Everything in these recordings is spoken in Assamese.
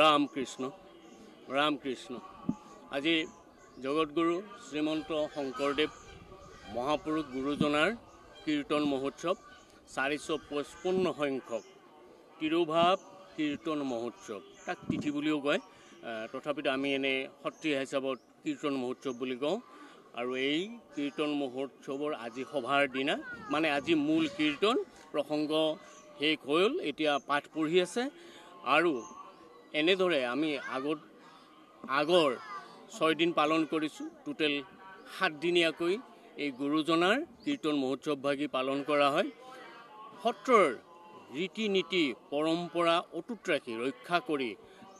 ৰামকৃষ্ণ ৰামকৃষ্ণ আজি জগতগুৰু শ্ৰীমন্ত শংকৰদেৱ মহাপুৰুষ গুৰুজনাৰ কীৰ্তন মহোৎসৱ 455 সংখ্যক তিৰুভাৱ কীৰ্তন মহোৎসৱ তাক তিথি বুলিও কয় তথাপিতো আমি এনে সত্ৰীয়া হিচাপত কীৰ্তন মহোৎসৱ বুলি কওঁ আৰু এই কীৰ্তন মহোৎসৱৰ আজি সভাৰ দিনা মানে আজি মূল কীৰ্তন প্ৰসংগ শেষ হ'ল এতিয়া পাঠ পঢ়ি আছে আৰু এনেদৰে আমি আগৰ 6 দিন পালন কৰিছোঁ টোটেল 7 দিনীয়াকৈ এই গুৰুজনাৰ কীৰ্তন মহোৎসৱ ভাগি পালন কৰা হয় সত্ৰৰ ৰীতি নীতি পৰম্পৰা অটুট ৰাখি ৰক্ষা কৰি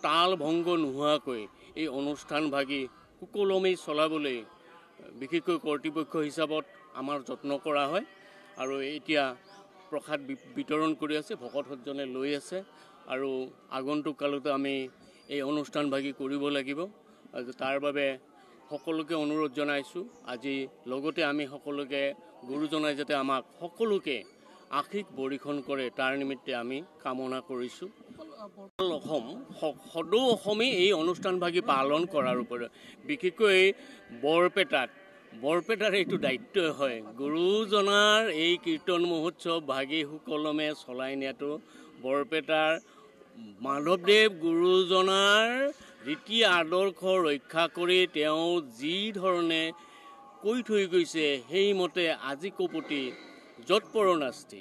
তাল ভংগ নোহোৱাকৈ এই অনুষ্ঠান ভাগি সুকলমে চলাবলৈ বিশেষকৈ কৰ্তৃপক্ষ হিচাপত আমাৰ যত্ন কৰা হয় আৰু এতিয়া প্ৰসাদ বিতৰণ কৰি আছে ভকত সজ্জনে লৈ আছে আৰু আগন্তুক কালতো আমি এই অনুষ্ঠান ভাগি কৰিব লাগিব তাৰ বাবে সকলোকে অনুৰোধ জনাইছোঁ আজি লগতে আমি সকলোকে গুৰুজনাই যাতে আমাক সকলোকে আশীষ বৰিখন কৰে তাৰ নিমিত্তে আমি কামনা কৰিছোঁ সদৌ অসমে এই অনুষ্ঠান ভাগি পালন কৰাৰ ওপৰত বিশেষকৈ বৰপেটাৰ এইটো দায়িত্ব হয় গুৰুজনাৰ এই কীৰ্তন মহোৎসৱ ভাগি সুকলমে চলাই নিয়াটো বৰপেটাৰ মাধৱদেৱ গুৰুজনাৰ ৰীতি আদৰ্শ ৰক্ষা কৰি তেওঁ যি ধৰণে কৈ থৈ গৈছে সেইমতে আজি কপতি যৎপৰ নাস্তি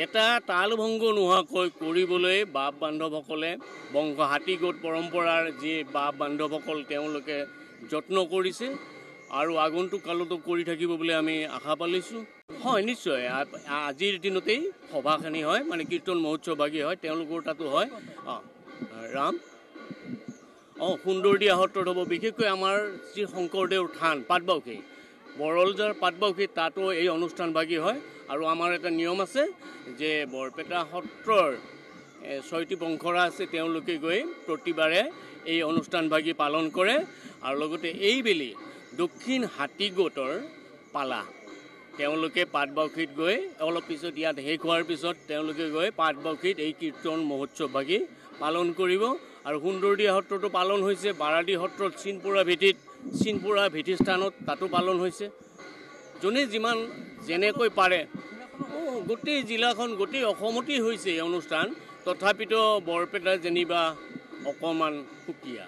এটা তাল ভংগ নোহোৱাকৈ কৰিবলৈ বাপ বান্ধৱসকলে বংশ হাতী গোট পৰম্পৰাৰ যি বাপ বান্ধৱসকল তেওঁলোকে যত্ন কৰিছে আৰু আগন্তুক কালতো কৰি থাকিব বুলি আমি আশা পালিছোঁ হয় নিশ্চয় আজিৰ দিনতেই সভাখিনি হয় মানে কীৰ্তন মহোৎসৱ ভাগি হয় তেওঁলোকৰ তাতো হয় ৰাম সুন্দৰদিয়া সত্ৰত হ'ব বিশেষকৈ আমাৰ শ্ৰী শংকৰদেৱৰ থান পাটবাউসী বৰলজাৰ পাটবাউসী তাতো এই অনুষ্ঠান ভাগি হয় আৰু আমাৰ এটা নিয়ম আছে যে বৰপেটা সত্ৰৰ 6টি বংশৰা আছে তেওঁলোকে গৈ প্ৰতিবাৰে এই অনুষ্ঠান ভাগি পালন কৰে আৰু লগতে এইবেলি দক্ষিণ হাতীগোটৰ পালা তেওঁলোকে পাটবাউসীত গৈ অলপ পিছত ইয়াত শেষ হোৱাৰ পিছত তেওঁলোকে গৈ পাটবাউসীত এই কীৰ্তন মহোৎসৱ ভাগি পালন কৰিব আৰু সুন্দৰদিয়া সত্ৰতো পালন হৈছে বাৰাদি সত্ৰত চিনপুৰা ভীতিস্থানত তাতো পালন হৈছে যোনে যিমান যেনেকৈ পাৰে গোটেই জিলাখন গোটেই অসমতেই হৈছে এই অনুষ্ঠান তথাপিতো বৰপেটা যেনিবা অকণমান সুকীয়া